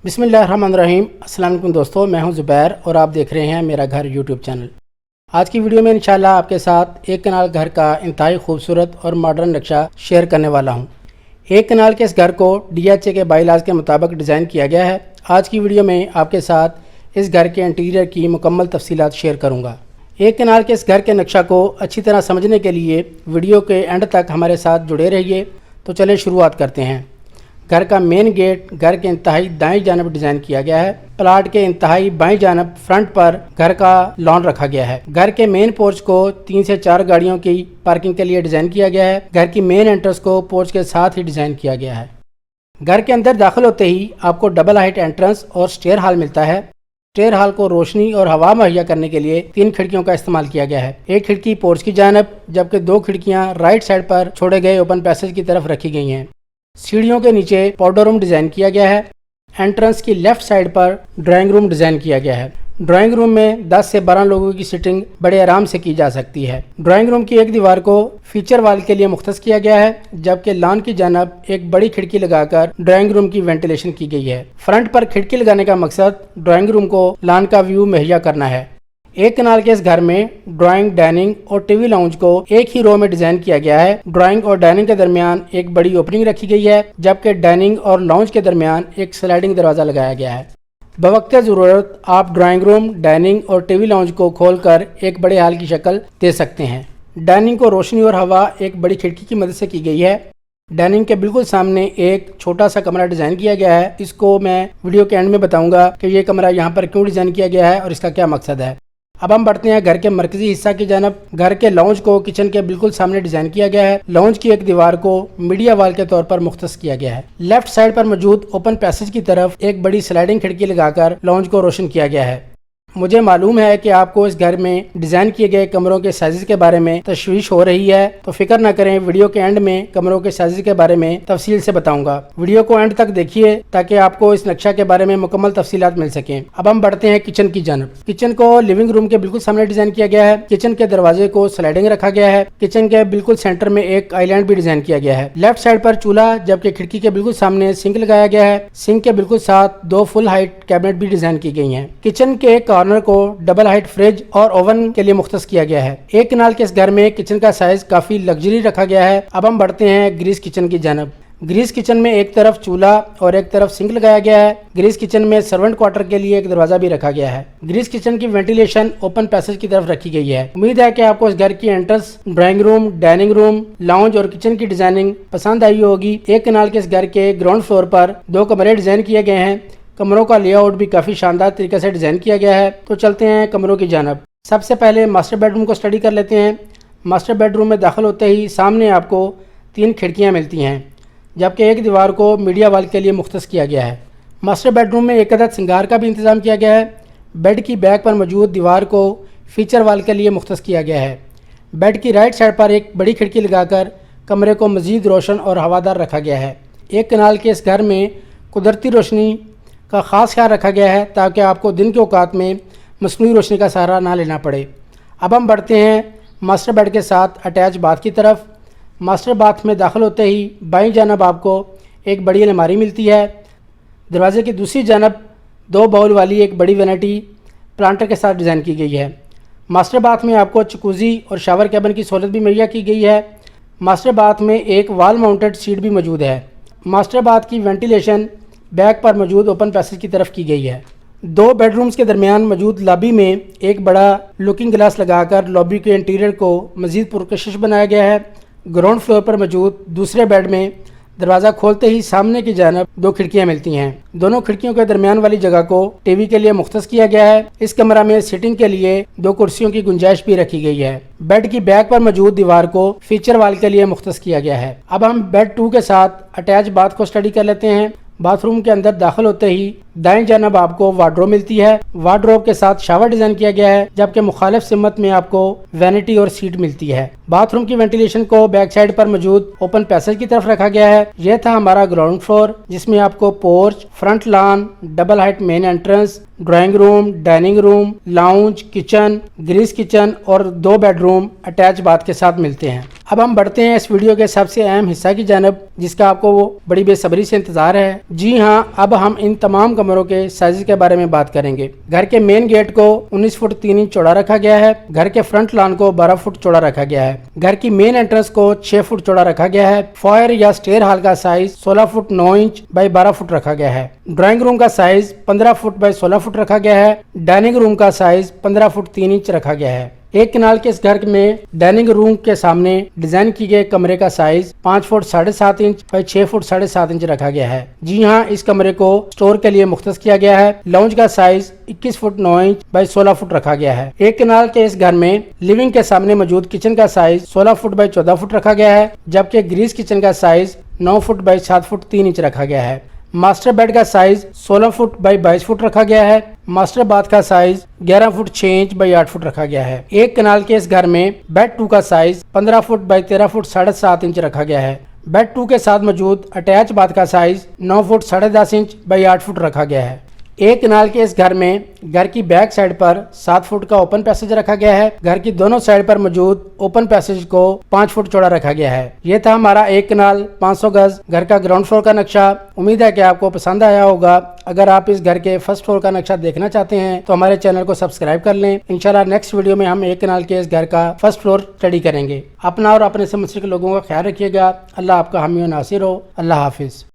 بسم اللہ الرحمن الرحیم۔ السلام علیکم دوستو، میں ہوں زبیر اور آپ دیکھ رہے ہیں میرا گھر یوٹیوب چینل۔ آج کی ویڈیو میں انشاءاللہ آپ کے ساتھ ایک کنال گھر کا انتہائی خوبصورت اور ماڈرن نقشہ شیئر کرنے والا ہوں۔ ایک کنال کے اس گھر کو DHA کے بائی لاز کے مطابق ڈیزائن کیا گیا ہے۔ آج کی ویڈیو میں آپ کے ساتھ اس گھر کے انٹیریئر کی مکمل تفصیلات شیئر کروں گا۔ ایک کنال کے اس گھر کے نقشہ کو اچھی طرح سمجھنے کے لیے ویڈیو کے اینڈ تک ہمارے ساتھ جڑے رہیے۔ تو چلیں شروعات کرتے ہیں۔ گھر کا مین گیٹ گھر کے انتہائی دائیں جانب ڈیزائن کیا گیا ہے۔ پلاٹ کے انتہائی بائیں جانب فرنٹ پر گھر کا لان رکھا گیا ہے۔ گھر کے مین پورچ کو 3 سے 4 گاڑیوں کی پارکنگ کے لیے ڈیزائن کیا گیا ہے۔ گھر کی مین انٹرنس کو پورچ کے ساتھ ہی ڈیزائن کیا گیا ہے۔ گھر کے اندر داخل ہوتے ہی آپ کو ڈبل ہائٹ انٹرنس اور سٹیئر ہال ملتا ہے۔ سٹیئر ہال کو روشنی اور ہوا مہیا کرنے کے لیے 3 کھڑکیوں کا استعمال کیا گیا ہے۔ ایک کھڑکی پورچ کی جانب جبکہ 2 کھڑکیاں رائٹ سائڈ پر چھوڑے گئے اوپن پیسج کی طرف رکھی گئی ہیں۔ سیڑھیوں کے نیچے پاؤڈر روم ڈیزائن کیا گیا ہے۔ انٹرنس کی لیفٹ سائڈ پر ڈرائنگ روم ڈیزائن کیا گیا ہے۔ ڈرائنگ روم میں 10 سے 12 لوگوں کی سٹنگ بڑے آرام سے کی جا سکتی ہے۔ ڈرائنگ روم کی ایک دیوار کو فیچر وال کے لیے مختص کیا گیا ہے جبکہ لان کی جانب ایک بڑی کھڑکی لگا کر ڈرائنگ روم کی وینٹیلیشن کی گئی ہے۔ فرنٹ پر کھڑکی لگانے کا مقصد ڈرائنگ روم کو لان کا ویو مہیا کرنا ہے۔ ایک کنال کے اس گھر میں ڈرائنگ، ڈائننگ اور ٹی وی لاؤنج کو ایک ہی رو میں ڈیزائن کیا گیا ہے۔ ڈرائنگ اور ڈائننگ کے درمیان ایک بڑی اوپننگ رکھی گئی ہے جبکہ ڈائننگ اور لاؤنج کے درمیان ایک سلائڈنگ دروازہ لگایا گیا ہے۔ بوقت ضرورت آپ ڈرائنگ روم، ڈائننگ اور ٹی وی لاؤنج کو کھول کر ایک بڑے ہال کی شکل دے سکتے ہیں۔ ڈائننگ کو روشنی اور ہوا ایک بڑی کھڑکی کی مدد سے کی گئی ہے۔ ڈائننگ کے بالکل سامنے ایک چھوٹا سا کمرہ ڈیزائن کیا گیا ہے۔ اس کو میں ویڈیو کے اینڈ میں بتاؤں گا کہ یہ کمرہ یہاں پر کیوں ڈیزائن کیا گیا ہے اور اس کا کیا مقصد ہے۔ اب ہم بڑھتے ہیں گھر کے مرکزی حصہ کی جانب۔ گھر کے لاؤنج کو کچن کے بالکل سامنے ڈیزائن کیا گیا ہے۔ لاؤنج کی ایک دیوار کو میڈیا وال کے طور پر مختص کیا گیا ہے۔ لیفٹ سائڈ پر موجود اوپن پیسج کی طرف ایک بڑی سلائڈنگ کھڑکی لگا کر لاؤنج کو روشن کیا گیا ہے۔ مجھے معلوم ہے کہ آپ کو اس گھر میں ڈیزائن کیے گئے کمروں کے سائزز کے بارے میں تشویش ہو رہی ہے، تو فکر نہ کریں، ویڈیو کے اینڈ میں کمروں کے سائزز کے بارے میں تفصیل سے بتاؤں گا۔ ویڈیو کو اینڈ تک دیکھیے تاکہ آپ کو اس نقشہ کے بارے میں مکمل تفصیلات مل سکیں۔ اب ہم بڑھتے ہیں کچن کی جانب۔ کچن کو لیونگ روم کے بالکل سامنے ڈیزائن کیا گیا ہے۔ کچن کے دروازے کو سلائڈنگ رکھا گیا ہے۔ کچن کے بالکل سینٹر میں ایک آئی لینڈ بھی ڈیزائن کیا گیا ہے۔ لیفٹ سائڈ پر چولہا جبکہ کھڑکی کے بالکل سامنے سنک لگایا گیا ہے۔ سنک کے بالکل ساتھ 2 فل ہائٹ کیبنٹ بھی ڈیزائن کی گئی ہیں۔ کچن کے کارنر کو ڈبل ہائٹ فریج اور اوون کے لیے مختص کیا گیا ہے۔ ایک کنال کے اس گھر میں کچن کا سائز کافی لگژری رکھا گیا ہے۔ اب ہم بڑھتے ہیں گریس کچن کی جانب۔ گریس کچن میں ایک طرف چولہا اور ایک طرف سنک لگایا گیا ہے۔ گریس کچن میں سرونٹ کوارٹر کے لیے ایک دروازہ بھی رکھا گیا ہے۔ گریس کچن کی وینٹیلیشن اوپن پیسج کی طرف رکھی گئی ہے۔ امید ہے کہ آپ کو اس گھر کی entrance, drawing room, dining room, lounge اور کچن کی ڈیزائننگ پسند آئی ہوگی۔ ایک کنال کے اس گھر کے گراؤنڈ فلور پر 2 کمرے ڈیزائن کیے گئے ہیں۔ کمروں کا لے آؤٹ بھی کافی شاندار طریقے سے ڈیزائن کیا گیا ہے۔ تو چلتے ہیں کمروں کی جانب۔ سب سے پہلے ماسٹر بیڈ روم کو اسٹڈی کر لیتے ہیں۔ ماسٹر بیڈ روم میں داخل ہوتے ہی سامنے آپ کو 3 کھڑکیاں ملتی ہیں جبکہ ایک دیوار کو میڈیا وال کے لیے مختص کیا گیا ہے۔ ماسٹر بیڈ روم میں ایک عدد سنگار کا بھی انتظام کیا گیا ہے۔ بیڈ کی بیک پر موجود دیوار کو فیچر وال کے لیے مختص کیا گیا ہے۔ بیڈ کی رائٹ سائڈ پر ایک بڑی کھڑکی لگا کر کمرے کو مزید روشن اور ہوادار رکھا گیا ہے۔ ایک کنال کے اس گھر میں قدرتی روشنی کا خاص خیال رکھا گیا ہے تاکہ آپ کو دن کے اوقات میں مصنوعی روشنی کا سہارا نہ لینا پڑے۔ اب ہم بڑھتے ہیں ماسٹر بیڈ کے ساتھ اٹیچ باتھ کی طرف۔ ماسٹر باتھ میں داخل ہوتے ہی بائیں جانب آپ کو ایک بڑی الماری ملتی ہے۔ دروازے کی دوسری جانب 2 باؤل والی ایک بڑی وینٹی پلانٹر کے ساتھ ڈیزائن کی گئی ہے۔ ماسٹر باتھ میں آپ کو جکوزی اور شاور کیبن کی سہولت بھی مہیا کی گئی ہے۔ ماسٹر باتھ میں ایک وال ماؤنٹڈ سیٹ بھی موجود ہے۔ ماسٹر باتھ کی وینٹیلیشن بیک پر موجود اوپن پیسج کی طرف کی گئی ہے۔ 2 بیڈ رومز کے درمیان موجود لابی میں ایک بڑا لوکنگ گلاس لگا کر لابی کے انٹیریئر کو مزید پرکشش بنایا گیا ہے۔ گراؤنڈ فلور پر موجود دوسرے بیڈ میں دروازہ کھولتے ہی سامنے کی جانب 2 کھڑکیاں ملتی ہیں۔ دونوں کھڑکیوں کے درمیان والی جگہ کو ٹی وی کے لیے مختص کیا گیا ہے۔ اس کمرہ میں سیٹنگ کے لیے 2 کرسیوں کی گنجائش بھی رکھی گئی ہے۔ بیڈ کی بیک پر موجود دیوار کو فیچر وال کے لیے مختص کیا گیا ہے۔ اب ہم بیڈ 2 کے ساتھ اٹیچ باتھ کو اسٹڈی کر لیتے ہیں۔ باتھ روم کے اندر داخل ہوتے ہی دائیں جانب آپ کو وارڈروب ملتی ہے۔ وارڈروب کے ساتھ شاور ڈیزائن کیا گیا ہے جبکہ مخالف سمت میں آپ کو وینٹی اور سیٹ ملتی ہے۔ باتھ روم کی وینٹیلیشن کو بیک سائڈ پر موجود اوپن پیسج کی طرف رکھا گیا ہے۔ یہ تھا ہمارا گراؤنڈ فلور جس میں آپ کو porch, front lawn, double height main entrance, drawing room, dining room, lounge, kitchen, grease kitchen اور 2 بیڈ روم اٹیچ باتھ کے ساتھ ملتے ہیں۔ اب ہم بڑھتے ہیں اس ویڈیو کے سب سے اہم حصہ کی جانب، جس کا آپ کو وہ بڑی بے صبری سے انتظار ہے۔ جی ہاں، اب ہم ان تمام کمروں کے سائز کے بارے میں بات کریں گے۔ گھر کے مین گیٹ کو 19 فٹ 3 انچ چوڑا رکھا گیا ہے۔ گھر کے فرنٹ لان کو 12 فٹ چوڑا رکھا گیا ہے۔ گھر کی مین انٹرنس کو 6 فٹ چوڑا رکھا گیا ہے۔ فوائر یا سٹیر ہال کا size 16 feet 9 inch by 12 feet رکھا گیا ہے۔ ڈرائنگ روم کا سائز 15 فٹ بائی 16 فٹ رکھا گیا ہے۔ ڈائننگ روم کا سائز 15 فٹ 3 انچ رکھا گیا ہے۔ ایک کنال کے اس گھر میں ڈائننگ روم کے سامنے ڈیزائن کی گئے کمرے کا size 5 feet 7.5 inch by 6 feet 7.5 inch رکھا گیا ہے۔ جی ہاں، اس کمرے کو سٹور کے لیے مختص کیا گیا ہے۔ لاؤنج کا size 21 feet 9 inch by 16 feet رکھا گیا ہے۔ ایک کنال کے اس گھر میں لیونگ کے سامنے موجود کچن کا سائز 16 فٹ بائی 14 فٹ رکھا گیا ہے، جبکہ گریس کچن کا size 9 feet by 7 feet 3 inch رکھا گیا ہے۔ ماسٹر بیڈ کا سائز 16 فٹ بائی 22 فٹ رکھا گیا ہے۔ ماسٹر باتھ کا size 11 feet 6 inch by 8 feet رکھا گیا ہے۔ ایک کنال کے اس گھر میں بیڈ 2 کا size 15 feet by 13 feet 7.5 inch رکھا گیا ہے۔ بیڈ 2 کے ساتھ موجود اٹیچ باتھ کا size 9 feet 10.5 inch by 8 feet رکھا گیا ہے۔ ایک کنال کے اس گھر میں گھر کی بیک سائڈ پر 7 فٹ کا اوپن پیسج رکھا گیا ہے۔ گھر کی دونوں سائڈ پر موجود اوپن پیسج کو 5 فٹ چوڑا رکھا گیا ہے۔ یہ تھا ہمارا ایک کنال 500 گز گھر کا گراؤنڈ فلور کا نقشہ۔ امید ہے کہ آپ کو پسند آیا ہوگا۔ اگر آپ اس گھر کے فرسٹ فلور کا نقشہ دیکھنا چاہتے ہیں تو ہمارے چینل کو سبسکرائب کر لیں۔ انشاءاللہ نیکسٹ ویڈیو میں ہم ایک کنال کے اس گھر کا فرسٹ فلور اسٹڈی کریں گے۔ اپنا اور اپنے سے منسلک لوگوں کا خیال رکھیے گا۔ اللہ آپ کا حامی و ناصر ہو۔ اللہ حافظ۔